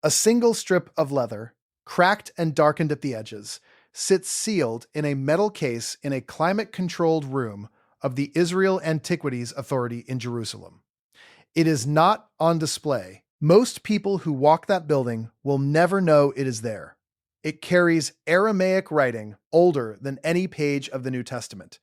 A single strip of leather, cracked and darkened at the edges, sits sealed in a metal case in a climate-controlled room of the Israel Antiquities Authority in Jerusalem. It is not on display. Most people who walk that building will never know it is there. It carries Aramaic writing older than any page of the New Testament,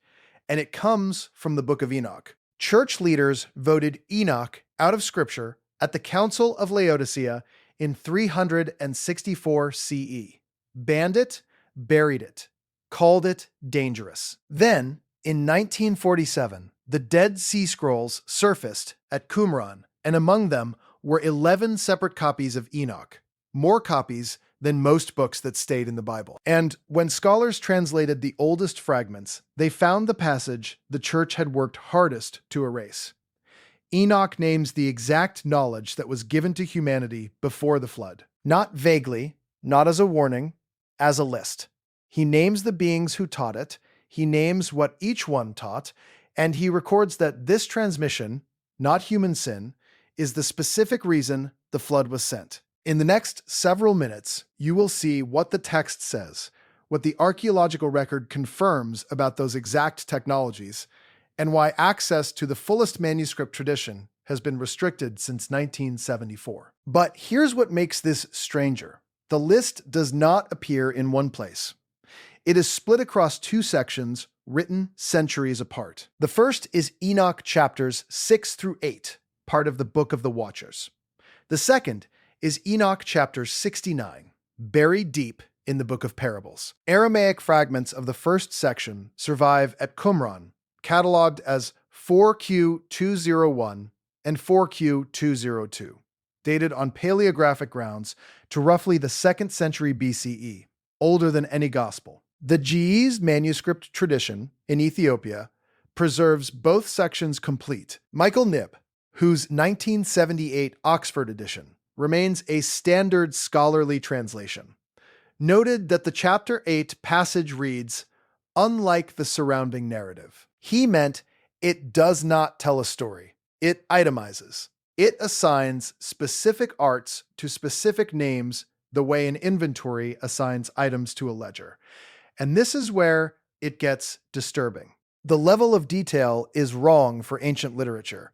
and it comes from the Book of Enoch. Church leaders voted Enoch out of Scripture at the Council of Laodicea in 364 CE, banned it, buried it, called it dangerous. Then, in 1947, the Dead Sea Scrolls surfaced at Qumran, and among them were 11 separate copies of Enoch, more copies than most books that stayed in the Bible. And when scholars translated the oldest fragments, they found the passage the church had worked hardest to erase. Enoch names the exact knowledge that was given to humanity before the flood. Not vaguely, not as a warning, as a list. He names the beings who taught it, he names what each one taught, and he records that this transmission, not human sin, is the specific reason the flood was sent. In the next several minutes, you will see what the text says, what the archaeological record confirms about those exact technologies, and why access to the fullest manuscript tradition has been restricted since 1974. But here's what makes this stranger. The list does not appear in one place. It is split across two sections, written centuries apart. The first is Enoch chapters 6 through 8, part of the Book of the Watchers. The second is Enoch chapter 69, buried deep in the Book of Parables. Aramaic fragments of the first section survive at Qumran, cataloged as 4Q201 and 4Q202, dated on paleographic grounds to roughly the 2nd century BCE, older than any gospel. The Ge'ez manuscript tradition in Ethiopia preserves both sections complete. Michael Knibb, whose 1978 Oxford edition remains a standard scholarly translation, noted that the chapter 8 passage reads, unlike the surrounding narrative. He meant it does not tell a story. It itemizes. It assigns specific arts to specific names the way an inventory assigns items to a ledger. And this is where it gets disturbing. The level of detail is wrong for ancient literature.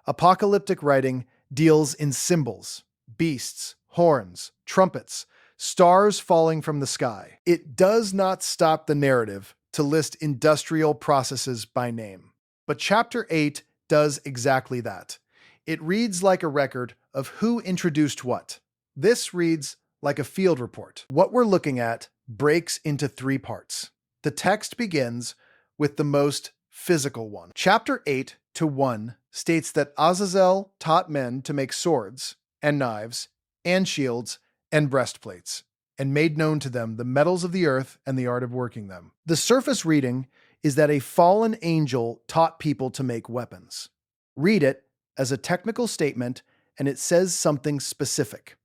Apocalyptic writing deals in symbols, beasts, horns, trumpets, stars falling from the sky. It does not stop the narrative to list industrial processes by name. But chapter 8 does exactly that. It reads like a record of who introduced what. This reads like a field report. What we're looking at breaks into 3 parts. The text begins with the most physical one. Chapter 8 to 1 states that Azazel taught men to make swords and knives and shields and breastplates, and made known to them the metals of the earth and the art of working them. The surface reading is that a fallen angel taught people to make weapons. Read it as a technical statement, and it says something specific.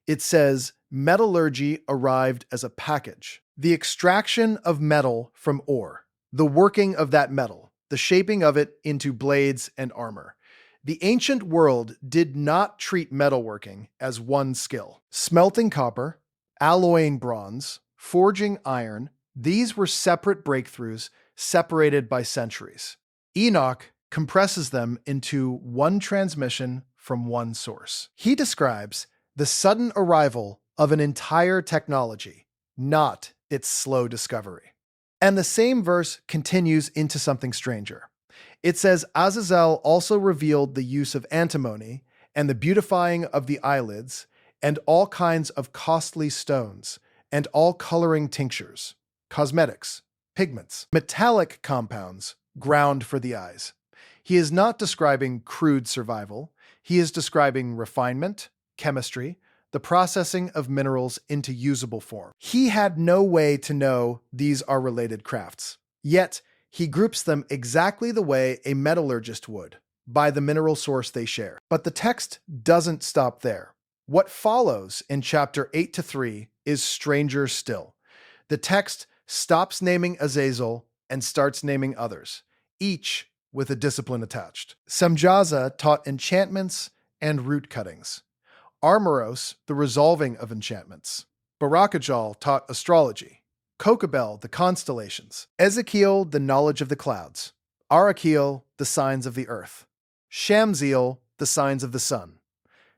It says metallurgy arrived as a package. The extraction of metal from ore, the working of that metal, the shaping of it into blades and armor. The ancient world did not treat metalworking as one skill. Smelting copper, alloying bronze, forging iron, these were separate breakthroughs separated by centuries. Enoch compresses them into one transmission from one source. He describes the sudden arrival of an entire technology, not its slow discovery. And the same verse continues into something stranger. It says Azazel also revealed the use of antimony and the beautifying of the eyelids and all kinds of costly stones and all coloring tinctures, cosmetics, pigments, metallic compounds ground for the eyes. He is not describing crude survival. He is describing refinement, chemistry, the processing of minerals into usable form. He had no way to know these are related crafts. Yet, he groups them exactly the way a metallurgist would, by the mineral source they share. But the text doesn't stop there. What follows in chapter 8 to 3 is stranger still. The text stops naming Azazel and starts naming others, each with a discipline attached. Semjaza taught enchantments and root cuttings. Armoros, the resolving of enchantments. Barakajal taught astrology. Kokabel, the constellations. Ezekiel, the knowledge of the clouds. Arakiel, the signs of the earth. Shamziel, the signs of the sun.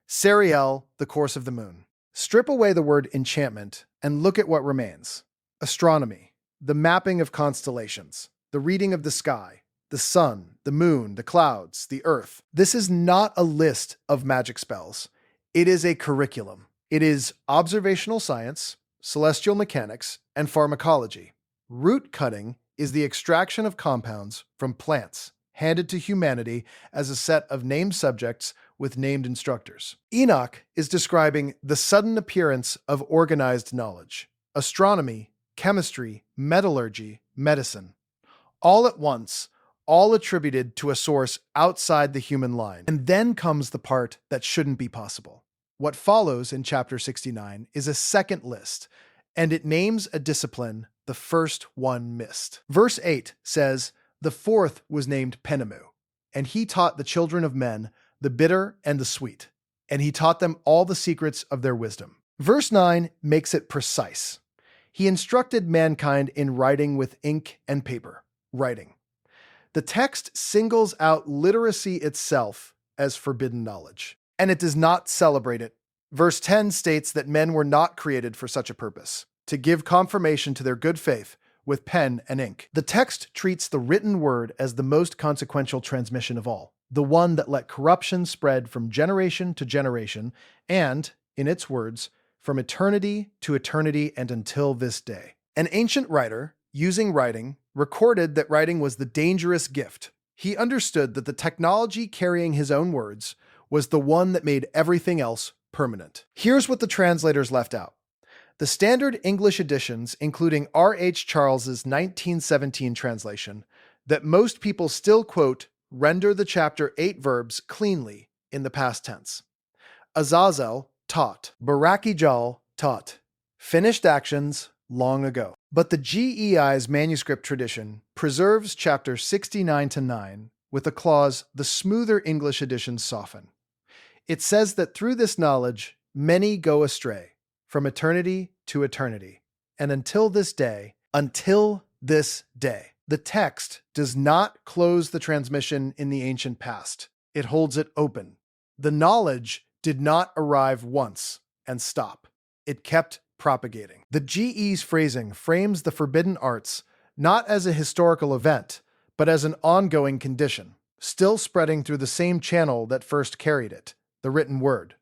Sariel, the course of the moon. Strip away the word enchantment and look at what remains. Astronomy, the mapping of constellations, the reading of the sky, the sun, the moon, the clouds, the earth. This is not a list of magic spells. It is a curriculum. It is observational science, celestial mechanics, and pharmacology. Root cutting is the extraction of compounds from plants, handed to humanity as a set of named subjects with named instructors. Enoch is describing the sudden appearance of organized knowledge, astronomy, chemistry, metallurgy, medicine, all at once, all attributed to a source outside the human line. And then comes the part that shouldn't be possible. What follows in chapter 69 is a second list, and it names a discipline the first one missed. Verse 8 says, "The fourth was named Penemu, and he taught the children of men the bitter and the sweet, and he taught them all the secrets of their wisdom." Verse 9 makes it precise. He instructed mankind in writing with ink and paper. Writing. The text singles out literacy itself as forbidden knowledge, and it does not celebrate it. Verse 10 states that men were not created for such a purpose, to give confirmation to their good faith with pen and ink. The text treats the written word as the most consequential transmission of all, the one that let corruption spread from generation to generation, and, in its words, from eternity to eternity and until this day. An ancient writer, using writing, recorded that writing was the dangerous gift. He understood that the technology carrying his own words was the one that made everything else permanent. Here's what the translators left out. The standard English editions, including R.H. Charles's 1917 translation, that most people still quote, render the chapter 8 verbs cleanly in the past tense. Azazel, taught. Barakijal, taught. Finished actions, long ago. But the GEI's manuscript tradition preserves chapter 69 to 9 with a clause the smoother English editions soften. It says that through this knowledge, many go astray, from eternity to eternity, and until this day. The text does not close the transmission in the ancient past. It holds it open. The knowledge did not arrive once and stop. It kept propagating. The GE's phrasing frames the forbidden arts not as a historical event, but as an ongoing condition, still spreading through the same channel that first carried it, the written word.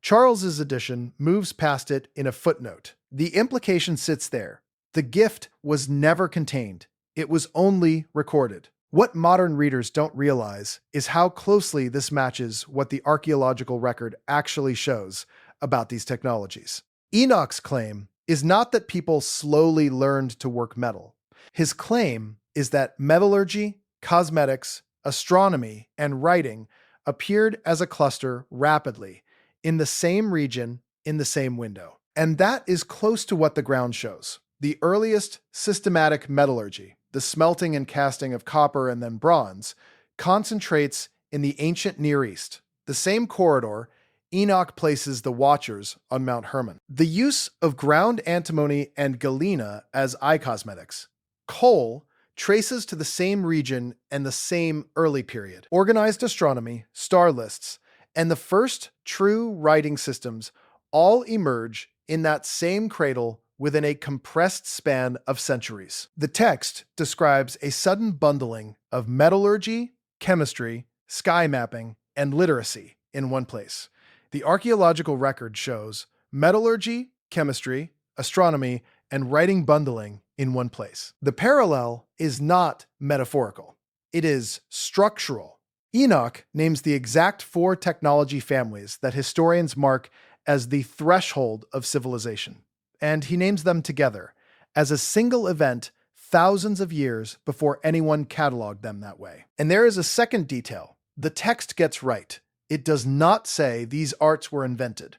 Charles's edition moves past it in a footnote. The implication sits there. The gift was never contained. It was only recorded. What modern readers don't realize is how closely this matches what the archaeological record actually shows about these technologies. Enoch's claim is not that people slowly learned to work metal. His claim is that metallurgy, cosmetics, astronomy, and writing appeared as a cluster rapidly, in the same region, in the same window. And that is close to what the ground shows. The earliest systematic metallurgy, the smelting and casting of copper and then bronze, concentrates in the ancient Near East, the same corridor Enoch places the Watchers on Mount Hermon. The use of ground antimony and galena as eye cosmetics. Coal traces to the same region and the same early period. Organized astronomy, star lists, and the first true writing systems all emerge in that same cradle within a compressed span of centuries. The text describes a sudden bundling of metallurgy, chemistry, sky mapping, and literacy in one place. The archaeological record shows metallurgy, chemistry, astronomy, and writing bundling in one place. The parallel is not metaphorical. It is structural. Enoch names the exact 4 technology families that historians mark as the threshold of civilization, and he names them together as a single event thousands of years before anyone cataloged them that way. And there is a second detail. The text gets right. It does not say these arts were invented.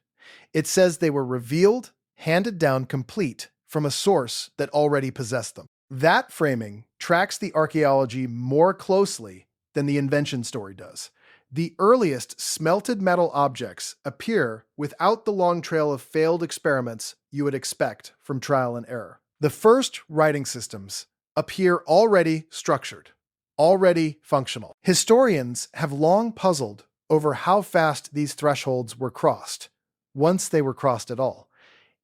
It says they were revealed, handed down complete from a source that already possessed them. That framing tracks the archaeology more closely than the invention story does. The earliest smelted metal objects appear without the long trail of failed experiments you would expect from trial and error. The first writing systems appear already structured, already functional. Historians have long puzzled over how fast these thresholds were crossed, once they were crossed at all.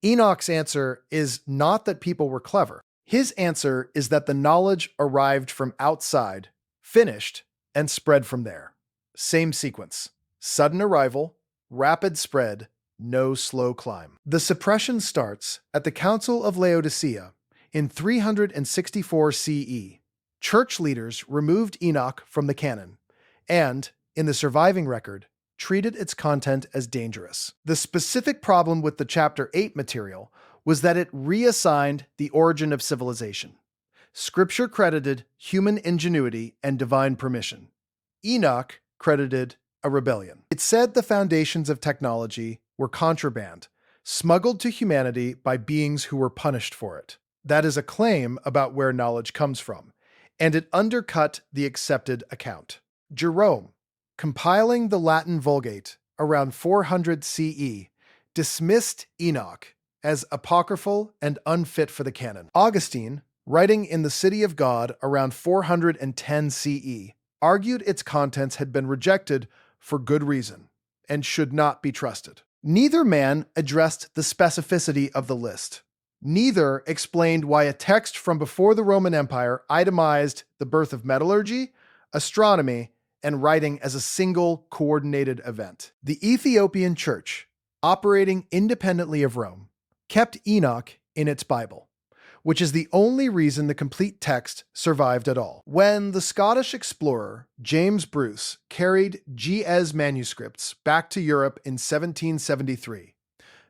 Enoch's answer is not that people were clever. His answer is that the knowledge arrived from outside, finished, and spread from there. Same sequence. Sudden arrival, rapid spread, no slow climb. The suppression starts at the Council of Laodicea in 364 CE. Church leaders removed Enoch from the canon and, in the surviving record, treated its content as dangerous. The specific problem with the chapter 8 material was that it reassigned the origin of civilization. Scripture credited human ingenuity and divine permission. Enoch credited a rebellion. It said the foundations of technology were contraband, smuggled to humanity by beings who were punished for it. That is a claim about where knowledge comes from, and it undercut the accepted account. Jerome, compiling the Latin Vulgate around 400 CE, dismissed Enoch as apocryphal and unfit for the canon. Augustine, writing in the City of God around 410 CE, argued its contents had been rejected for good reason and should not be trusted. Neither man addressed the specificity of the list. Neither explained why a text from before the Roman Empire itemized the birth of metallurgy, astronomy, and writing as a single coordinated event. The Ethiopian Church, operating independently of Rome, kept Enoch in its Bible, which is the only reason the complete text survived at all. When the Scottish explorer James Bruce carried G.S. manuscripts back to Europe in 1773,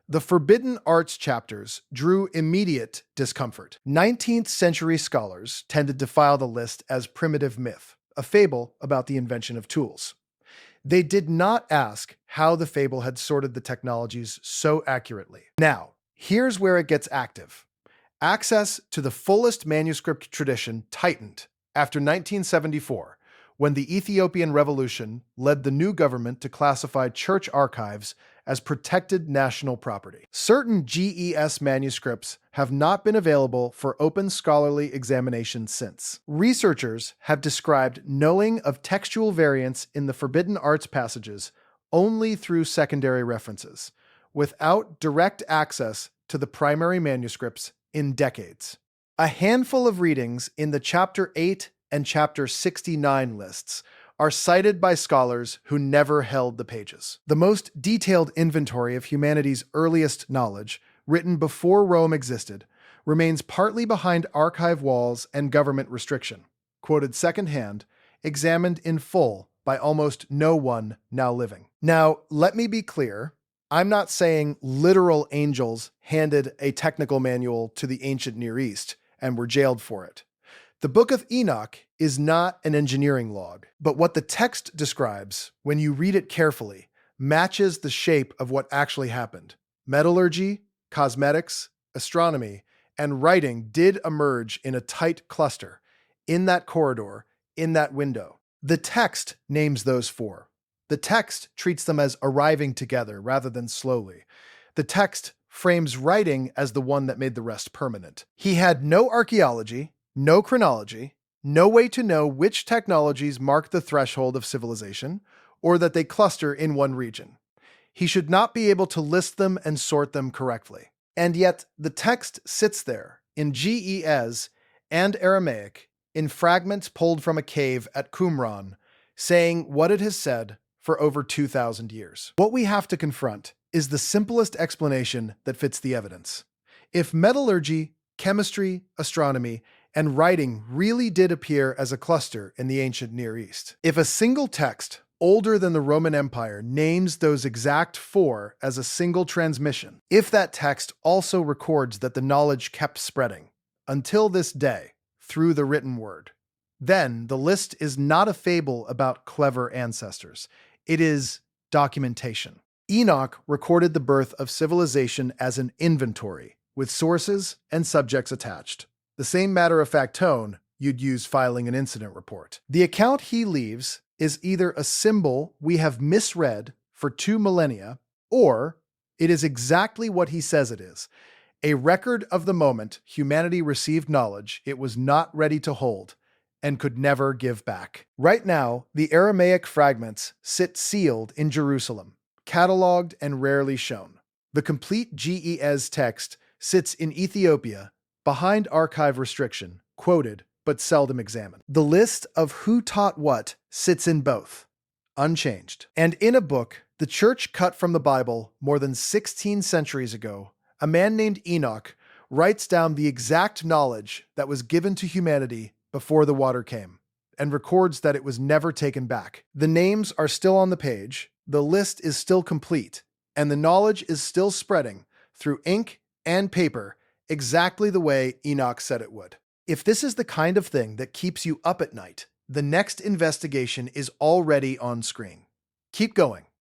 the forbidden arts chapters drew immediate discomfort. 19th century scholars tended to file the list as primitive myth, a fable about the invention of tools. They did not ask how the fable had sorted the technologies so accurately. Now, here's where it gets active. Access to the fullest manuscript tradition tightened after 1974, when the Ethiopian Revolution led the new government to classify church archives as protected national property. Certain GES manuscripts have not been available for open scholarly examination since. Researchers have described knowing of textual variants in the forbidden arts passages only through secondary references, without direct access to the primary manuscripts in decades. A handful of readings in the Chapter 8 and Chapter 69 lists are cited by scholars who never held the pages. The most detailed inventory of humanity's earliest knowledge, written before Rome existed, remains partly behind archive walls and government restriction, quoted secondhand, examined in full by almost no one now living. Now, let me be clear. I'm not saying literal angels handed a technical manual to the ancient Near East and were jailed for it. The Book of Enoch is not an engineering log, but what the text describes, when you read it carefully, matches the shape of what actually happened. Metallurgy, cosmetics, astronomy, and writing did emerge in a tight cluster, in that corridor, in that window. The text names those four. The text treats them as arriving together rather than slowly. The text frames writing as the one that made the rest permanent. He had no archaeology, no chronology, no way to know which technologies mark the threshold of civilization, or that they cluster in one region. He should not be able to list them and sort them correctly. And yet, the text sits there, in GES and Aramaic, in fragments pulled from a cave at Qumran, saying what it has said for over 2,000 years. What we have to confront is the simplest explanation that fits the evidence. If metallurgy, chemistry, astronomy, and writing really did appear as a cluster in the ancient Near East, if a single text older than the Roman Empire names those exact four as a single transmission, if that text also records that the knowledge kept spreading until this day through the written word, then the list is not a fable about clever ancestors. It is documentation. Enoch recorded the birth of civilization as an inventory, with sources and subjects attached. The same matter-of-fact tone you'd use filing an incident report. The account he leaves is either a symbol we have misread for 2 millennia, or it is exactly what he says it is, a record of the moment humanity received knowledge it was not ready to hold and could never give back. Right now, the Aramaic fragments sit sealed in Jerusalem, cataloged and rarely shown. The complete GES text sits in Ethiopia, behind archive restriction, quoted but seldom examined. The list of who taught what sits in both, unchanged. And in a book the church cut from the Bible more than 16 centuries ago, a man named Enoch writes down the exact knowledge that was given to humanity before the water came, and records that it was never taken back. The names are still on the page, the list is still complete, and the knowledge is still spreading through ink and paper exactly the way Enoch said it would. If this is the kind of thing that keeps you up at night, the next investigation is already on screen. Keep going.